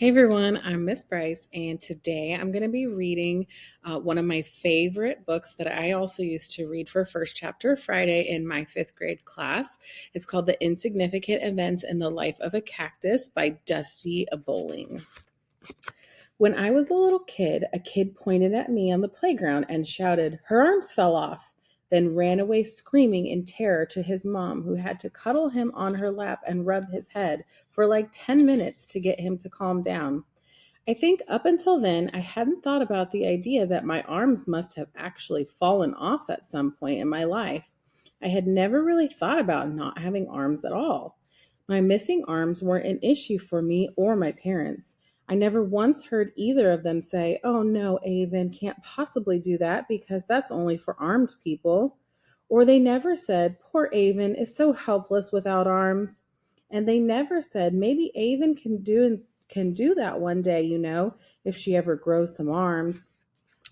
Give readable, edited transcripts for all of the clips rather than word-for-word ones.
Hey everyone, I'm Miss Bryce, and today I'm going to be reading one of my favorite books that I also used to read for First Chapter Friday in my fifth grade class. It's called The Insignificant Events in the Life of a Cactus by Dusti Bowling. When I was a kid pointed at me on the playground and shouted, "Her arms fell off," then ran away screaming in terror to his mom, who had to cuddle him on her lap and rub his head for like 10 minutes to get him to calm down. I think up until then, I hadn't thought about the idea that my arms must have actually fallen off at some point in my life. I had never really thought about not having arms at all. My missing arms weren't an issue for me or my parents. I never once heard either of them say, "Oh no, Avon can't possibly do that because that's only for armed people." Or they never said, "Poor Avon is so helpless without arms." And they never said, "Maybe Avon can do that one day, if she ever grows some arms."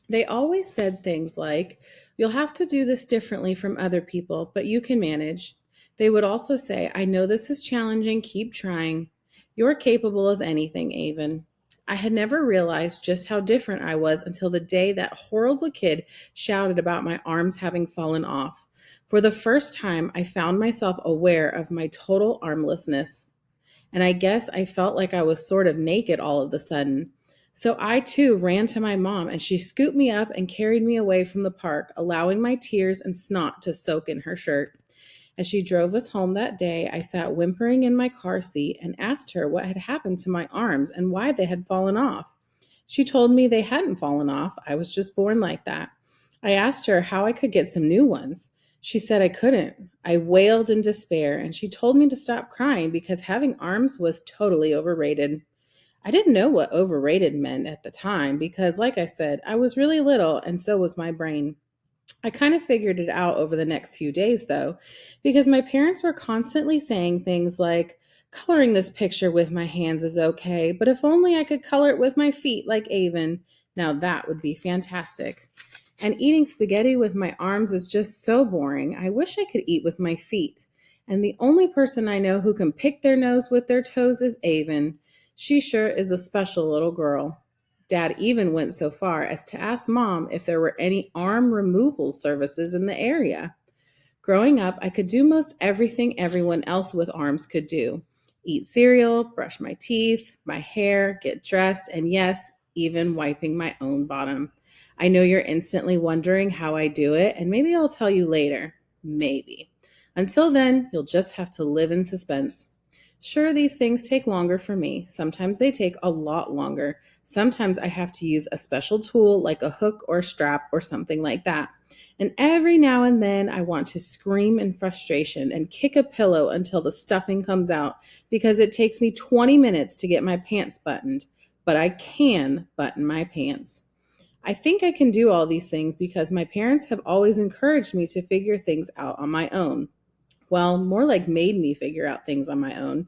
They always said things like, "You'll have to do this differently from other people, but you can manage." They would also say, "I know this is challenging, keep trying. You're capable of anything, Avon." I had never realized just how different I was until the day that horrible kid shouted about my arms having fallen off. For the first time, I found myself aware of my total armlessness. And I guess I felt like I was sort of naked all of a sudden. So I too ran to my mom, and she scooped me up and carried me away from the park, allowing my tears and snot to soak in her shirt. As she drove us home that day, I sat whimpering in my car seat and asked her what had happened to my arms and why they had fallen off. She told me they hadn't fallen off. I was just born like that. I asked her how I could get some new ones. She said I couldn't. I wailed in despair, and she told me to stop crying because having arms was totally overrated. I didn't know what overrated meant at the time because, like I said, I was really little and so was my brain. I kind of figured it out over the next few days, though, because my parents were constantly saying things like, "Coloring this picture with my hands is okay, but if only I could color it with my feet like Avon, now that would be fantastic. And eating spaghetti with my arms is just so boring. I wish I could eat with my feet. And the only person I know who can pick their nose with their toes is Avon. She sure is a special little girl." Dad even went so far as to ask Mom if there were any arm removal services in the area. Growing up, I could do most everything everyone else with arms could do: eat cereal, brush my teeth, my hair, get dressed, and yes, even wiping my own bottom. I know you're instantly wondering how I do it, and maybe I'll tell you later. Maybe. Until then, you'll just have to live in suspense. Sure, these things take longer for me. Sometimes they take a lot longer. Sometimes I have to use a special tool like a hook or strap or something like that. And every now and then I want to scream in frustration and kick a pillow until the stuffing comes out because it takes me 20 minutes to get my pants buttoned. But I can button my pants. I think I can do all these things because my parents have always encouraged me to figure things out on my own. Well, more like made me figure out things on my own.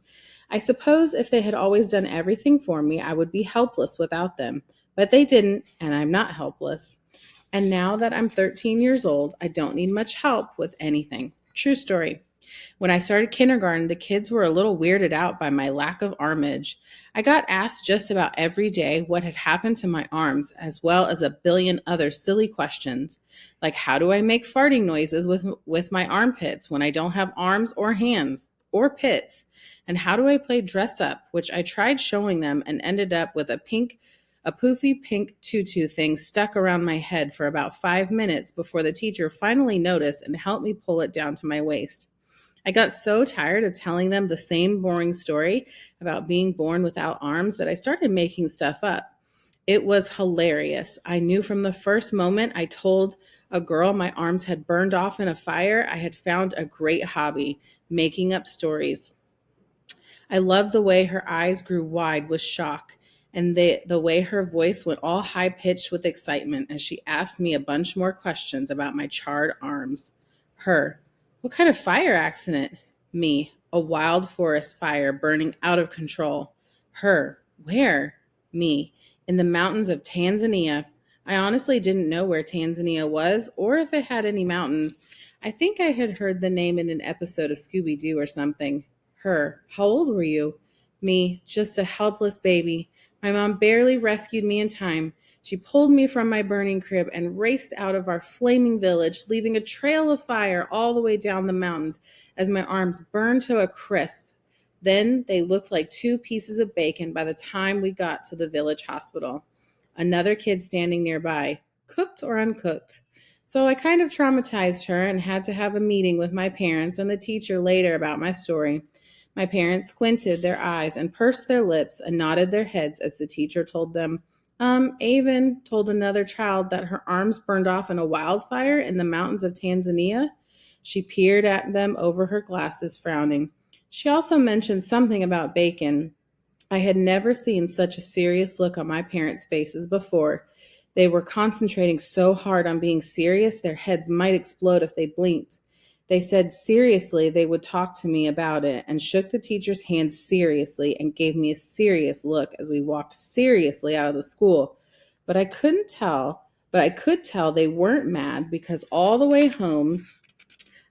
I suppose if they had always done everything for me, I would be helpless without them. But they didn't, and I'm not helpless. And now that I'm 13 years old, I don't need much help with anything. True story. When I started kindergarten, the kids were a little weirded out by my lack of armage. I got asked just about every day what had happened to my arms, as well as a billion other silly questions, like how do I make farting noises with my armpits when I don't have arms or hands or pits, and how do I play dress up, which I tried showing them and ended up with a poofy pink tutu thing stuck around my head for about 5 minutes before the teacher finally noticed and helped me pull it down to my waist. I got so tired of telling them the same boring story about being born without arms that I started making stuff up. It was hilarious. I knew from the first moment I told a girl my arms had burned off in a fire, I had found a great hobby: making up stories. I loved the way her eyes grew wide with shock and the way her voice went all high pitched with excitement as she asked me a bunch more questions about my charred arms. Her, "What kind of fire accident?" Me, "A wild forest fire burning out of control." Her, "Where?" Me, "In the mountains of Tanzania." I honestly didn't know where Tanzania was or if it had any mountains. I think I had heard the name in an episode of Scooby Doo or something. Her, "How old were you?" Me, "Just a helpless baby. My mom barely rescued me in time. She pulled me from my burning crib and raced out of our flaming village, leaving a trail of fire all the way down the mountains as my arms burned to a crisp. Then they looked like two pieces of bacon by the time we got to the village hospital. Another kid standing nearby, cooked or uncooked. So I kind of traumatized her and had to have a meeting with my parents and the teacher later about my story. My parents squinted their eyes and pursed their lips and nodded their heads as the teacher told them, Avon told another child that her arms burned off in a wildfire in the mountains of Tanzania. She peered at them over her glasses, frowning. She also mentioned something about bacon. I had never seen such a serious look on my parents' faces before. They were concentrating so hard on being serious, their heads might explode if they blinked. They said seriously they would talk to me about it and shook the teacher's hand seriously and gave me a serious look as we walked seriously out of the school. But I could tell they weren't mad because all the way home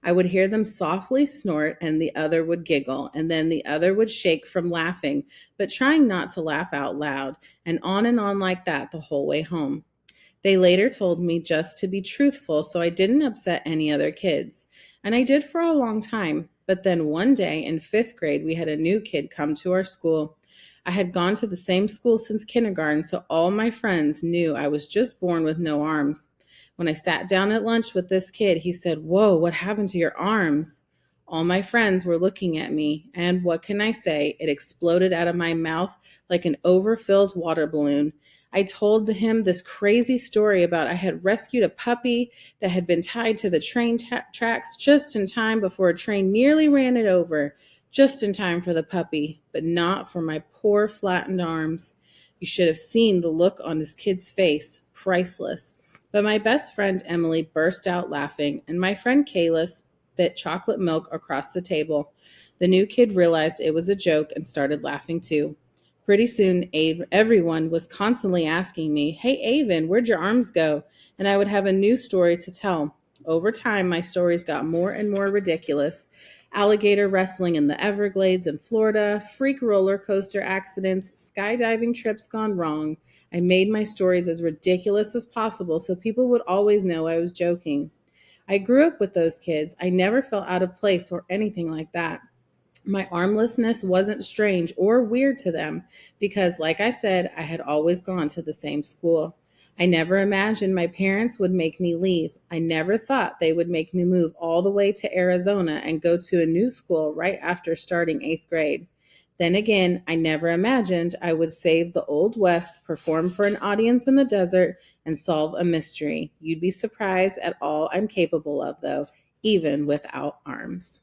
I would hear them softly snort, and the other would giggle, and then the other would shake from laughing, but trying not to laugh out loud, and on like that the whole way home. They later told me just to be truthful so I didn't upset any other kids. And I did for a long time. But then one day in fifth grade, we had a new kid come to our school. I had gone to the same school since kindergarten, so all my friends knew I was just born with no arms. When I sat down at lunch with this kid, he said, "Whoa, what happened to your arms?" All my friends were looking at me, and what can I say? It exploded out of my mouth like an overfilled water balloon. I told him this crazy story about I had rescued a puppy that had been tied to the train tracks just in time before a train nearly ran it over, just in time for the puppy, but not for my poor flattened arms. You should have seen the look on this kid's face, priceless. But my best friend Emily burst out laughing, and my friend Kayla spit chocolate milk across the table. The new kid realized it was a joke and started laughing too. Pretty soon, everyone was constantly asking me, "Hey, Avon, where'd your arms go?" And I would have a new story to tell. Over time, my stories got more and more ridiculous. Alligator wrestling in the Everglades in Florida, freak roller coaster accidents, skydiving trips gone wrong. I made my stories as ridiculous as possible so people would always know I was joking. I grew up with those kids. I never felt out of place or anything like that. My armlessness wasn't strange or weird to them because, like I said, I had always gone to the same school. I never imagined my parents would make me leave. I never thought they would make me move all the way to Arizona and go to a new school right after starting eighth grade. Then again, I never imagined I would save the Old West, perform for an audience in the desert, and solve a mystery. You'd be surprised at all I'm capable of, though, even without arms.